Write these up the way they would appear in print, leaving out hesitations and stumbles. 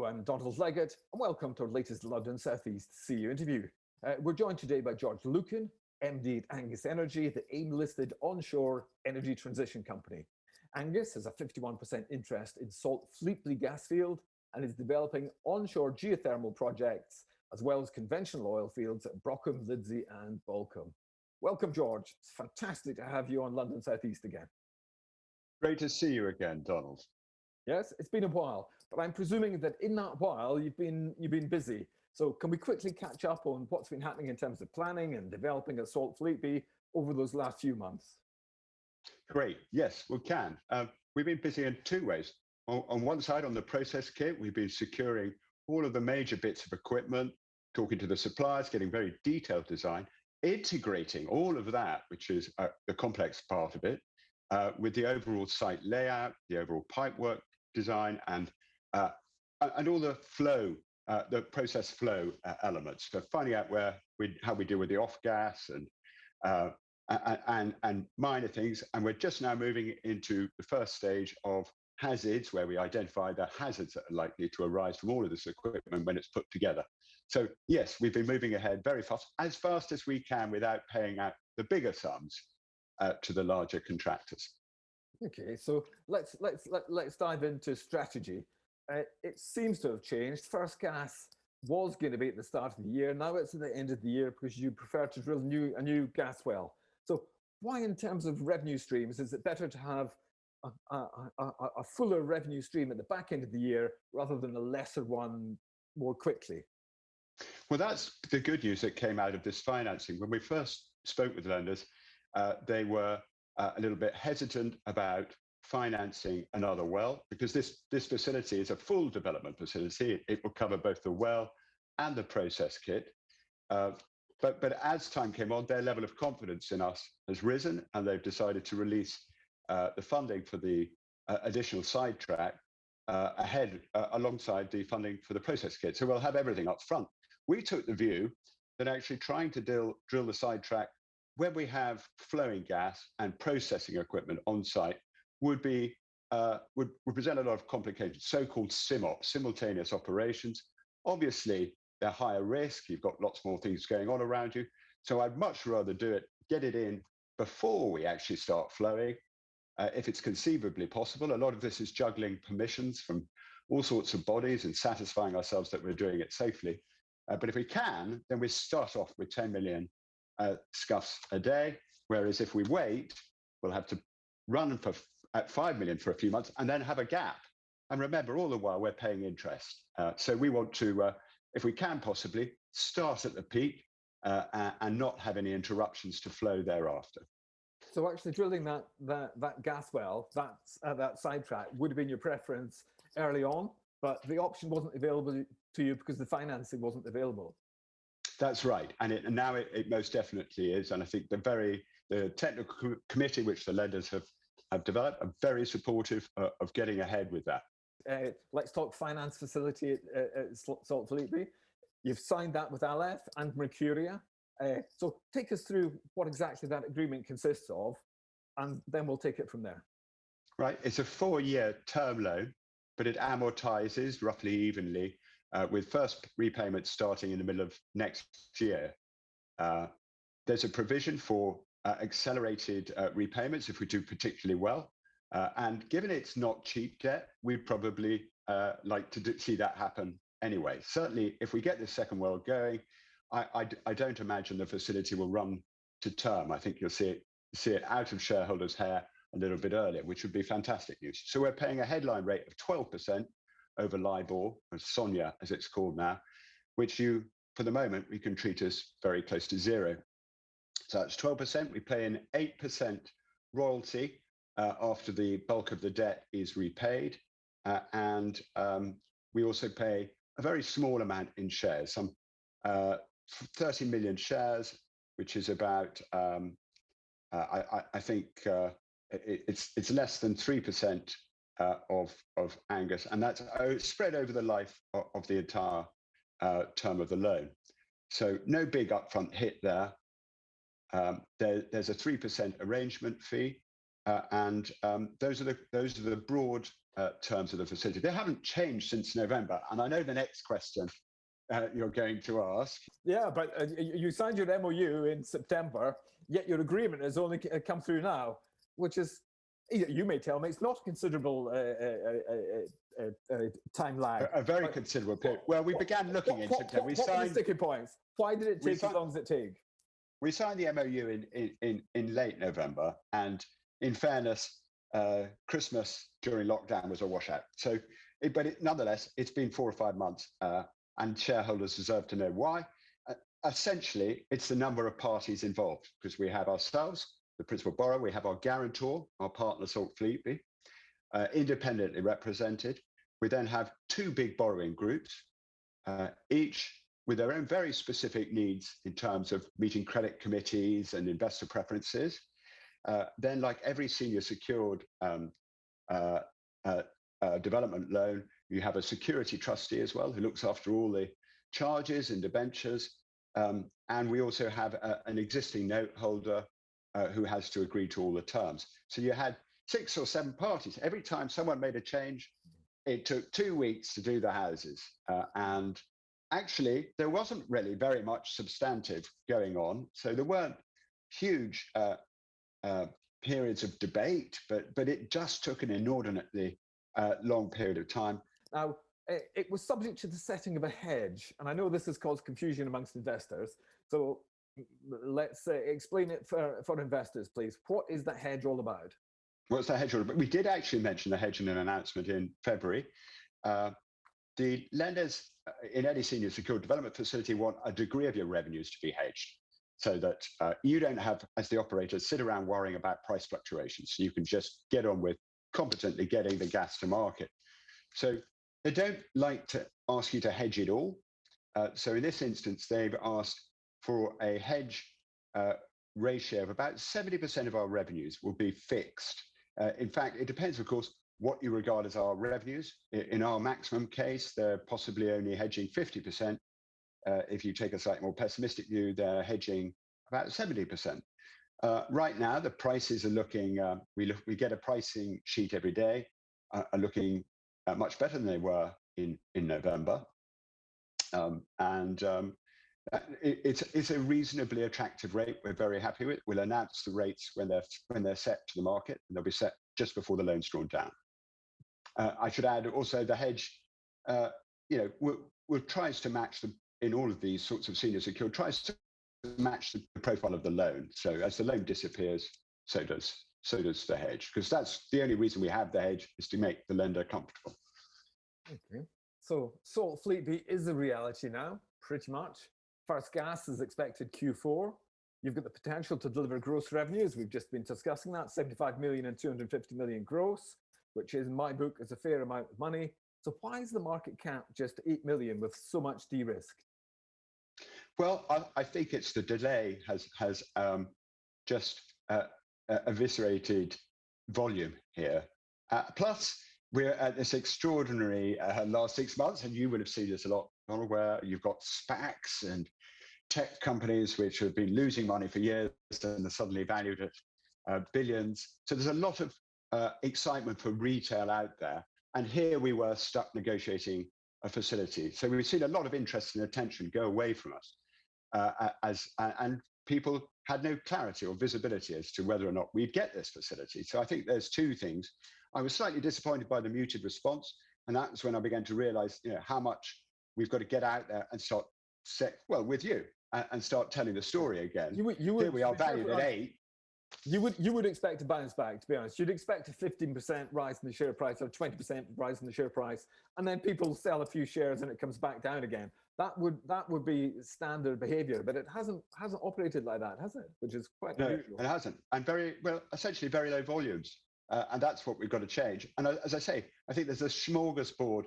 Hello, I'm Donald Leggett, and welcome to our latest London South East CEO interview. We're joined today by George Lucan, MD at Angus Energy, the AIM-listed onshore energy transition company. Angus has a 51% interest in Saltfleetby gas field and is developing onshore geothermal projects as well as conventional oil fields at Brockham, Lidsey and Balcombe. Welcome, George. It's fantastic to have you on London South East again. Great to see you again, Donald. Yes, it's been a while, but I'm presuming that in that while you've been busy. So can we quickly catch up on what's been happening in terms of planning and developing at Saltfleetby over those last few months? Great. Yes, we can. We've been busy in two ways. On one side, on the process kit, we've been securing all of the major bits of equipment, talking to the suppliers, getting very detailed design, integrating all of that, which is the complex part of it, with the overall site layout, the overall pipework design, and all the flow, the process flow elements. So finding out how we deal with the off gas and minor things. And we're just now moving into the first stage of hazards, where we identify the hazards that are likely to arise from all of this equipment when it's put together. So yes, we've been moving ahead very fast as we can without paying out the bigger sums to the larger contractors. Okay, so let's dive into strategy. It seems to have changed. First gas was going to be at the start of the year. Now it's at the end of the year because you prefer to drill a new gas well. So why, in terms of revenue streams, is it better to have a fuller revenue stream at the back end of the year rather than a lesser one more quickly? Well, that's the good news that came out of this financing. When we first spoke with lenders, they were a little bit hesitant about financing another well, because this facility is a full development facility. It will cover both the well and the process kit. But as time came on, their level of confidence in us has risen, and they've decided to release the funding for the additional sidetrack alongside the funding for the process kit. So we'll have everything up front. We took the view that actually trying to drill the sidetrack when we have flowing gas and processing equipment on site would present a lot of complications, so-called SIMOP, simultaneous operations. Obviously, they're higher risk. You've got lots more things going on around you. So I'd much rather get it in before we actually start flowing, if it's conceivably possible. A lot of this is juggling permissions from all sorts of bodies and satisfying ourselves that we're doing it safely. But if we can, then we start off with 10 million scuffs a day, whereas if we wait, we'll have to run at 5 million for a few months and then have a gap. And remember, all the while we're paying interest. So we want to, if we can possibly, start at the peak and not have any interruptions to flow thereafter. So actually drilling that gas well, that sidetrack would have been your preference early on, but the option wasn't available to you because the financing wasn't available. That's right, and now it most definitely is. And I think the technical committee, which the lenders have developed, are very supportive of getting ahead with that. Let's talk finance facility at Saltfleetby. You've signed that with Aleph and Mercuria. So take us through what exactly that agreement consists of, and then we'll take it from there. Right, it's a 4-year term loan, but it amortizes roughly evenly, with first repayment starting in the middle of next year. There's a provision for accelerated repayments if we do particularly well. And given it's not cheap debt, we'd probably like to see that happen anyway. Certainly, if we get this second well going, I don't imagine the facility will run to term. I think you'll see it out of shareholders' hair a little bit earlier, which would be fantastic news. So we're paying a headline rate of 12% over LIBOR, or SONIA as it's called now, which for the moment, we can treat as very close to zero. So that's 12%. We pay an 8% royalty after the bulk of the debt is repaid. And we also pay a very small amount in shares, some 30 million shares, which is about, I think it's less than 3% of Angus, and that's spread over the life of the entire term of the loan. So no big upfront hit there. There's a 3% arrangement fee, and those are the broad terms of the facility. They haven't changed since November. And I know the next question you're going to ask. Yeah, but you signed your MOU in September, yet your agreement has only come through now, which is, you may tell me, it's not a considerable time lag. A very considerable period. Well, we began looking in September. What were the sticking points? Why did it take as long as it take? We signed the MOU in late November, and in fairness, Christmas during lockdown was a washout. So, nonetheless, it's been 4 or 5 months, and shareholders deserve to know why. Essentially, it's the number of parties involved, because we have ourselves, the principal borrower, we have our guarantor, our partner Saltfleetby, independently represented. We then have 2 big borrowing groups, each with their own very specific needs in terms of meeting credit committees and investor preferences. Then, like every senior secured development loan, you have a security trustee as well, who looks after all the charges and debentures. And we also have an existing note holder who has to agree to all the terms. So you had 6 or 7 parties. Every time someone made a change, it took 2 weeks to do the houses. And actually, there wasn't really very much substantive going on. So there weren't huge periods of debate, but it just took an inordinately long period of time. Now, it was subject to the setting of a hedge, and I know this has caused confusion amongst investors. So let's explain it for investors, please. What is that hedge all about? What's that hedge all about? We did actually mention the hedge in an announcement in February. The lenders in any senior secured development facility want a degree of your revenues to be hedged, so that you don't have, as the operator, sit around worrying about price fluctuations. So you can just get on with competently getting the gas to market. So they don't like to ask you to hedge it all. So in this instance, they've asked for a hedge ratio of about 70% of our revenues will be fixed. In fact, it depends, of course, what you regard as our revenues. In our maximum case, they're possibly only hedging 50%. If you take a slightly more pessimistic view, they're hedging about 70%. Right now, the prices are looking, we get a pricing sheet every day, are looking much better than they were in November. It's a reasonably attractive rate we're very happy with. We'll announce the rates when they're set to the market, and they'll be set just before the loan's drawn down. I should add also the hedge, tries to match in all of these sorts of senior secured, tries to match the profile of the loan. So as the loan disappears, so does the hedge, because that's the only reason we have the hedge, is to make the lender comfortable. Okay. So Saltfleetby is a reality now, pretty much. First gas is expected Q4. You've got the potential to deliver gross revenues. We've just been discussing that, 75 million and 250 million gross, which is, in my book, is a fair amount of money. So why is the market cap just 8 million with so much de-risk? Well, I think it's the delay has just eviscerated volume here. Plus, we're at this extraordinary last 6 months, and you would have seen this a lot, where you've got SPACs and tech companies which have been losing money for years and are suddenly valued at billions. So there's a lot of excitement for retail out there. And here we were stuck negotiating a facility. So we've seen a lot of interest and attention go away from us, and people had no clarity or visibility as to whether or not we'd get this facility. So I think there's 2 things. I was slightly disappointed by the muted response, and that was when I began to realize, how much we've got to get out there and start with you and start telling the story again. Here we are valued at 8. You would expect a bounce back, to be honest. You'd expect a 15% rise in the share price or 20% rise in the share price, and then people sell a few shares and it comes back down again. That would be standard behavior, but it hasn't operated like that, has it? Which is quite unusual. No, it hasn't, and essentially very low volumes, and that's what we've got to change. And as I say, I think there's a smorgasbord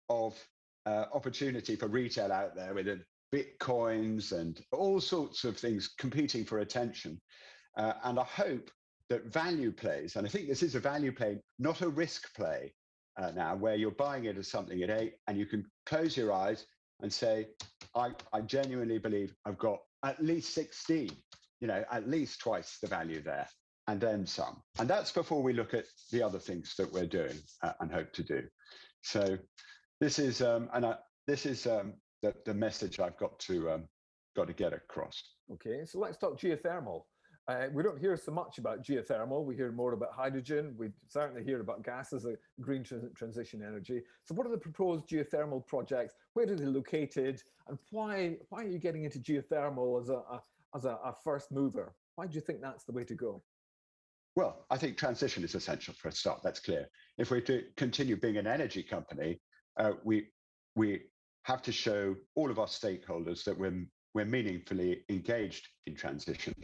of opportunity for retail out there with Bitcoins and all sorts of things competing for attention. And I hope that value plays, and I think this is a value play, not a risk play now, where you're buying it as something at 8 and you can close your eyes and say, I genuinely believe I've got at least 16, at least twice the value there. and then some. And that's before we look at the other things that we're doing and hope to do. So this is the message I've got to get across. Okay, so let's talk geothermal. We don't hear so much about geothermal. We hear more about hydrogen. We certainly hear about gas as a green transition energy. So what are the proposed geothermal projects? Where are they located? And why are you getting into geothermal as a first mover? Why do you think that's the way to go? Well, I think transition is essential for a start. That's clear. If we're to continue being an energy company, we have to show all of our stakeholders that we're meaningfully engaged in transition.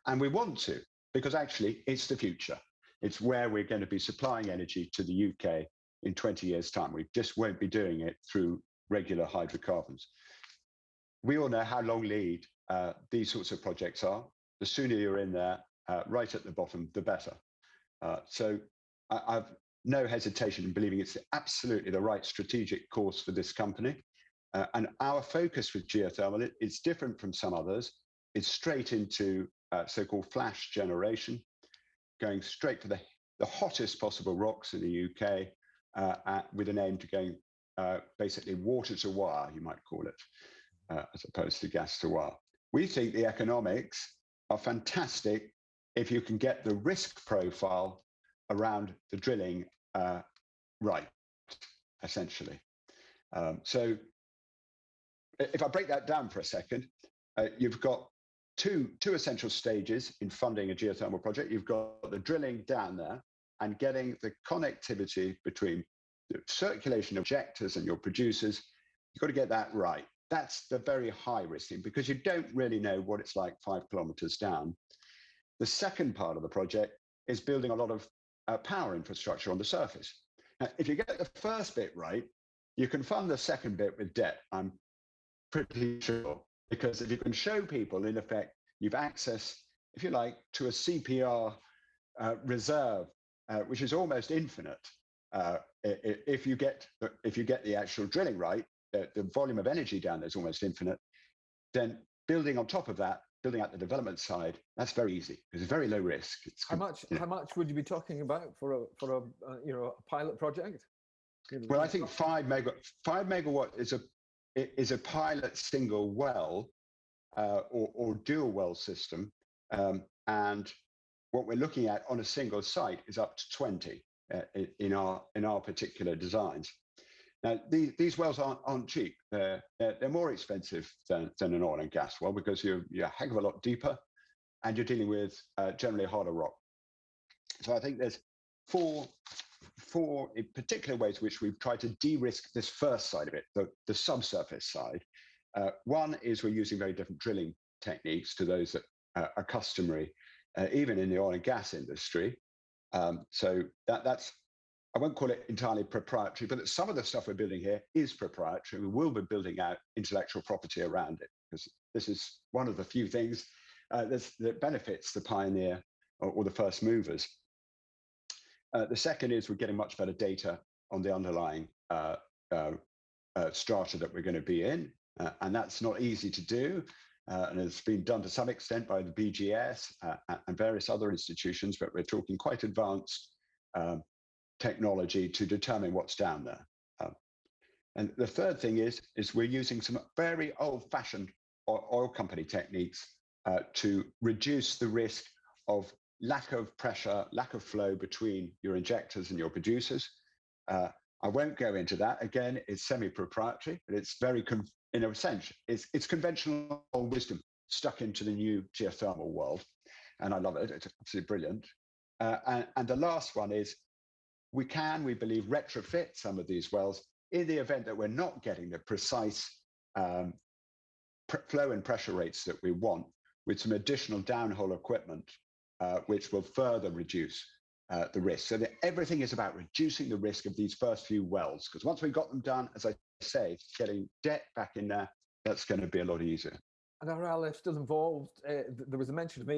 And we want to, because actually it's the future. It's where we're going to be supplying energy to the UK in 20 years' time. We just won't be doing it through regular hydrocarbons. We all know how long lead these sorts of projects are. The sooner you're in there, right at the bottom, the better. So I've no hesitation in believing it's absolutely the right strategic course for this company. And our focus with geothermal is different from some others. It's straight into so-called flash generation, going straight for the hottest possible rocks in the UK with an aim to going basically water to wire, you might call it, as opposed to gas to wire. We think the economics are fantastic if you can get the risk profile around the drilling right, essentially. So if I break that down for a second, you've got two essential stages in funding a geothermal project. You've got the drilling down there and getting the connectivity between the circulation of injectors and your producers. You've got to get that right. That's the very high risk thing, because you don't really know what it's like 5 kilometers down. The second part of the project is building a lot of power infrastructure on the surface. Now, if you get the first bit right, you can fund the second bit with debt, I'm pretty sure, because if you can show people, in effect, you've access, if you like, to a CPR reserve, which is almost infinite. If you get the actual drilling right, the volume of energy down there is almost infinite. Then building on top of that, building out the development side, that's very easy. It's very low risk. How much would you be talking about for a pilot project? Well, I think 5 megawatt is a pilot single well or dual well system, and what we're looking at on a single site is up to 20 in our particular designs. Now, these wells aren't cheap. They're more expensive than an oil and gas well, because you're a heck of a lot deeper, and you're dealing with generally harder rock. So I think there's four in particular ways which we've tried to de-risk this first side of it, the subsurface side. One is we're using very different drilling techniques to those that are customary, even in the oil and gas industry. So that's, I won't call it entirely proprietary, but some of the stuff we're building here is proprietary. We will be building out intellectual property around it, because this is one of the few things that benefits the pioneer or the first movers. The second is we're getting much better data on the underlying strata that we're going to be in, and that's not easy to do. And it's been done to some extent by the BGS and various other institutions, but we're talking quite advanced technology to determine what's down there. And the third thing is we're using some very old-fashioned oil company techniques to reduce the risk of lack of pressure, lack of flow between your injectors and your producers. I won't go into that. Again, it's semi-proprietary, but it's very, in a sense, it's conventional wisdom stuck into the new geothermal world. And I love it. It's absolutely brilliant. And the last one is we believe, retrofit some of these wells in the event that we're not getting the precise flow and pressure rates that we want, with some additional downhole equipment, which will further reduce the risk. So everything is about reducing the risk of these first few wells, because once we've got them done, as I say, getting debt back in there, that's going to be a lot easier. And are Aleph still involved? There was a mention of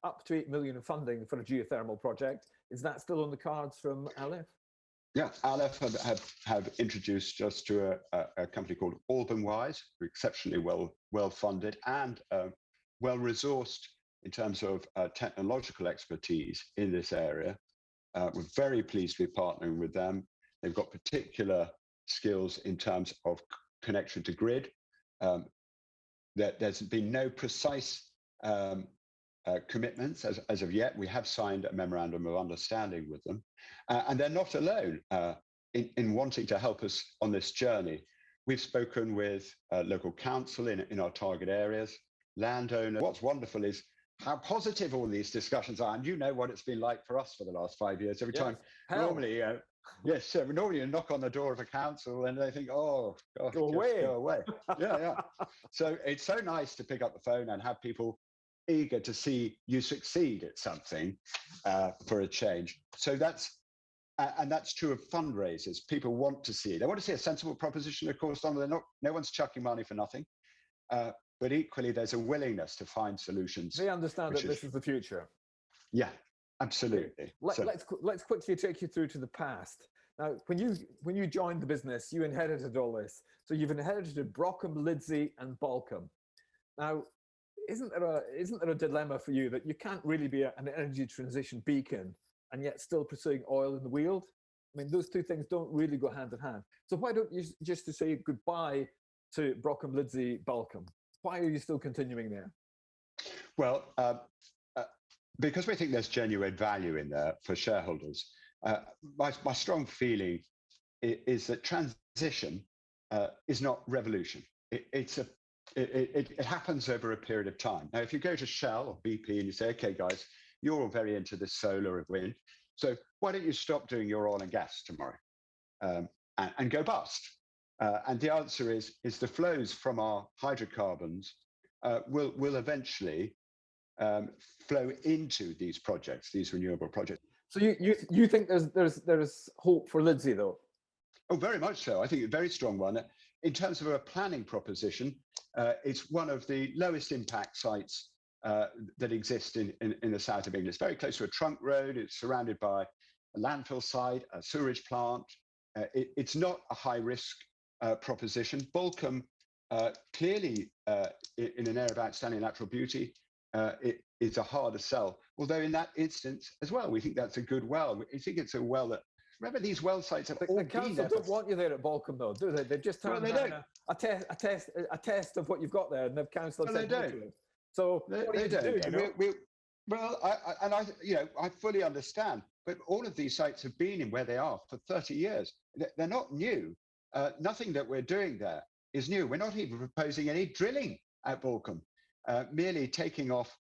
up to 8 million of funding for a geothermal project. Is that still on the cards from Aleph? Yeah, Aleph have introduced us to a company called Alban Wise, exceptionally well funded and well resourced in terms of technological expertise in this area. We're very pleased to be partnering with them. They've got particular skills in terms of connection to grid. There's been no precise commitments as of yet. We have signed a memorandum of understanding with them, and they're not alone in wanting to help us on this journey. We've spoken with local council in our target areas, landowners. What's wonderful is how positive all these discussions are, and you know what it's been like for us for the last 5 years. Every time, normally, normally you knock on the door of a council and they think, "Oh, gosh, go away." Go away." Yeah. So it's so nice to pick up the phone and have people eager to see you succeed at something for a change. So that's true of fundraisers. People want to see it. They want to see a sensible proposition. Of course, no one's chucking money for nothing. But equally, there's a willingness to find solutions. They understand that this is the future. Yeah, absolutely. Let's quickly take you through to the past. Now, when you joined the business, you inherited all this. So you've inherited Brockham, Lidsey, and Balcombe. Now, isn't there a dilemma for you that you can't really be an energy transition beacon and yet still pursuing oil in the Weald? I mean, those two things don't really go hand in hand. So why don't you just to say goodbye to Brockham, Lidsey, Balcombe? Why are you still continuing there? Well, because we think there's genuine value in there for shareholders. My strong feeling is that transition is not revolution. It happens over a period of time. Now, if you go to Shell or BP and you say, "Okay, guys, you're all very into this solar and wind, so why don't you stop doing your oil and gas tomorrow and go bust?" And the answer is the flows from our hydrocarbons will eventually flow into these projects, these renewable projects. So you think there's hope for Lidsey, though? Oh, very much so. I think a very strong one. In terms of a planning proposition, it's one of the lowest impact sites that exist in the south of England. It's very close to a trunk road. It's surrounded by a landfill site, a sewerage plant. It's not a high risk proposition. Balcombe, clearly in an area of outstanding natural beauty, it is a harder sell. Although in that instance as well, we think that's a good well. We think it's a well that, remember, these well sites have all the council don't want you there at Balcombe, though, do they? They've just turned a test of what you've got there, and the council said no to it. So they don't. Well, I fully understand, but all of these sites have been in where they are for 30 years. They're not new. Nothing that we're doing there is new. We're not even proposing any drilling at Balcombe, merely taking off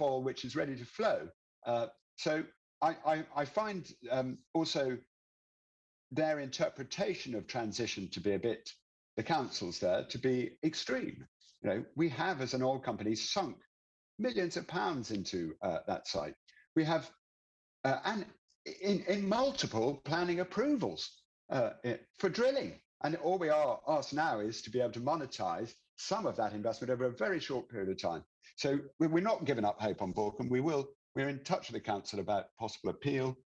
oil which is ready to flow. So I find also their interpretation of transition to be the councils there, to be extreme. We have, as an oil company, sunk millions of pounds into that site. We have, and in multiple planning approvals for drilling. And all we are asked now is to be able to monetize some of that investment over a very short period of time. So we're not giving up hope on Balcombe. We're in touch with the council about possible appeal.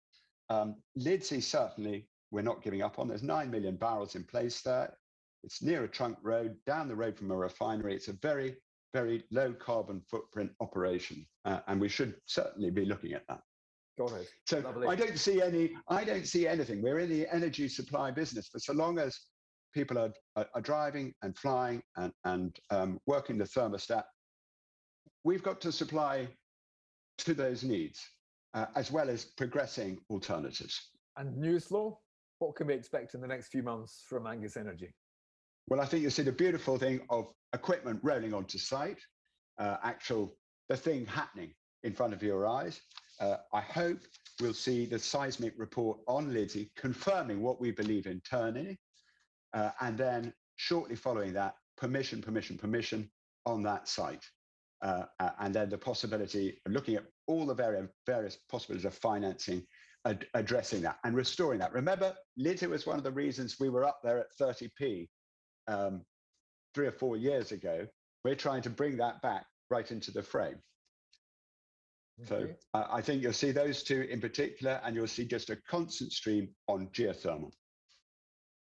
Lidsey, certainly, we're not giving up on. There's 9 million barrels in place there. It's near a trunk road, down the road from a refinery. It's a very, very low carbon footprint operation, and we should certainly be looking at that. Got it. So lovely. I don't see anything. We're in the energy supply business for so long as people are driving and flying and working the thermostat. We've got to supply to those needs, as well as progressing alternatives. And news flow? What can we expect in the next few months from Angus Energy? Well, I think you'll see the beautiful thing of equipment rolling onto site, the thing happening in front of your eyes. I hope we'll see the seismic report on Lidsey confirming what we believe internally, and then shortly following that, permission on that site. And then the possibility of looking at all the various possibilities of financing, addressing that and restoring that. Remember, Lidsey was one of the reasons we were up there at 30p 3 or 4 years ago. We're trying to bring that back right into the frame. Okay. So I think you'll see those two in particular, and you'll see just a constant stream on geothermal.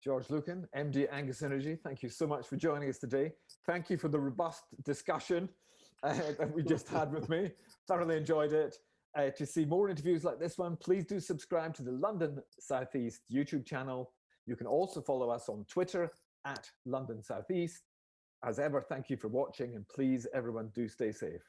George Lucan, MD Angus Energy, thank you so much for joining us today. Thank you for the robust discussion. that we just had with me. Thoroughly enjoyed it. To see more interviews like this one, please do subscribe to the London Southeast YouTube channel. You can also follow us on Twitter at London Southeast. As ever, thank you for watching, and please, everyone, do stay safe.